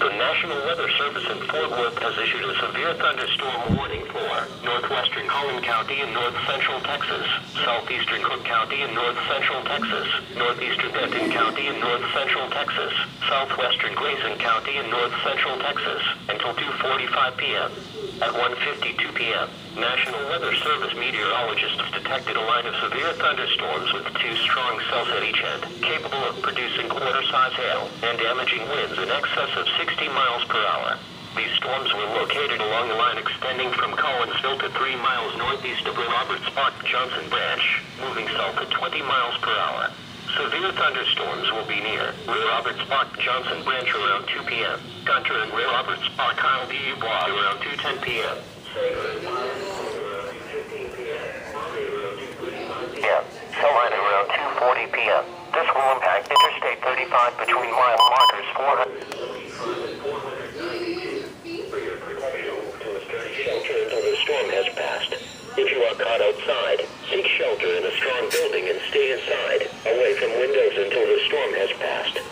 The National Weather Service in Fort Worth has issued a severe thunderstorm warning for northwestern Collin County and north central Texas, southeastern Cook County and north central Texas, northeastern Benton County and north central Texas, southwestern Grayson County and north central Texas, until 2:45 p.m. At 1:52 p.m., National Weather Service meteorologists detected a line of severe thunderstorms with 2 strong cells at each end, capable of producing quarter-size hail and damaging winds in excess of 60 miles per hour. These storms were located along a line extending from Collinsville to 3 miles northeast of the Roberts Park Johnson branch, moving south at 20 miles per hour. Severe thunderstorms will be near Ray Roberts Park Johnson branch around 2 p.m. Gunter and Ray Roberts Park Kyle D. Bois around 2:10 p.m. Saline around 2:40 p.m. This will impact Interstate 35 between mile markers 400. Shelter until the storm has passed. If you are caught outside, seek shelter in a strong building and stay inside, away from windows until the storm has passed.